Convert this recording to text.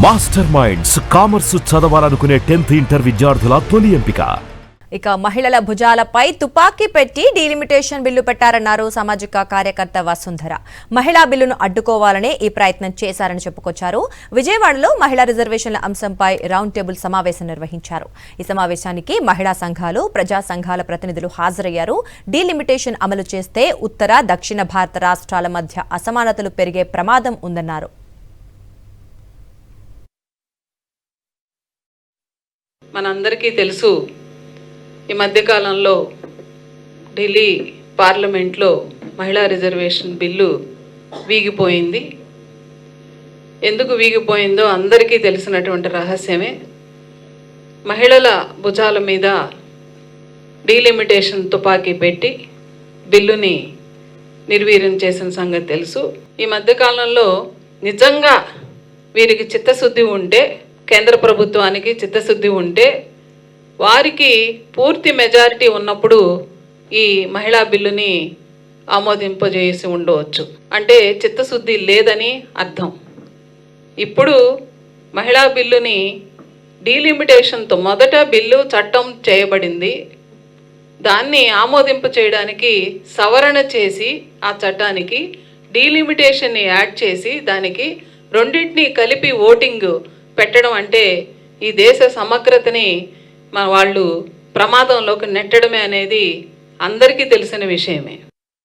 Master minds commerce చదవాలనుకునే 10th inter విద్యార్థుల తొలి ఎంపిక. ఇక మహిళల భుజాలపై తుపాకీ పెట్టి డీలిమిటేషన్ బిల్లు పెట్టారన్నారు సామాజిక కార్యకర్త వసుంధర. మహిళా బిల్లును అడ్డుకోవాలనే ఈ ప్రయత్నం చేశారని చెప్పుకొచ్చారు. విజయవాడలో మహిళా రిజర్వేషన్ల అంశంపై రౌండ్ టేబుల్ సమావేశం నిర్వహించారు. ఈ సమావేశానికి మహిళా సంఘాలు, ప్రజా సంఘాల ప్రతినిధులు హాజరయ్యారు. డీలిమిటేషన్ అమలు చేస్తే ఉత్తర, దక్షిణ భారత రాష్ట్రాల మధ్య అసమానతలు పెరిగే ప్రమాదం ఉందన్నారు. మనందరికీ తెలుసు, ఈ మధ్యకాలంలో ఢిల్లీ పార్లమెంట్లో మహిళా రిజర్వేషన్ బిల్లు వీగిపోయింది. ఎందుకు వీగిపోయిందో అందరికీ తెలిసినటువంటి రహస్యమే. మహిళల భుజాల మీద డీలిమిటేషన్ తుపాకీ పెట్టి బిల్లుని నిర్వీర్యం చేసిన సంగతి తెలుసు. ఈ మధ్యకాలంలో నిజంగా వీరికి చిత్తశుద్ధి ఉంటే, కేంద్ర ప్రభుత్వానికి చిత్తశుద్ధి ఉంటే, వారికి పూర్తి మెజారిటీ ఉన్నప్పుడు ఈ మహిళా బిల్లుని ఆమోదింపజేసి ఉండవచ్చు. అంటే చిత్తశుద్ధి లేదని అర్థం. ఇప్పుడు మహిళా బిల్లుని డీలిమిటేషన్తో మొదట బిల్లు చట్టం చేయబడింది. దాన్ని ఆమోదింప చేయడానికి సవరణ చేసి ఆ చట్టానికి డీలిమిటేషన్ని యాడ్ చేసి దానికి రెండింటినీ కలిపి ఓటింగ్ పెట్టడం అంటే ఈ దేశ సమగ్రతని వాళ్ళు ప్రమాదంలోకి నెట్టడమే అనేది అందరికీ తెలిసిన విషయమే.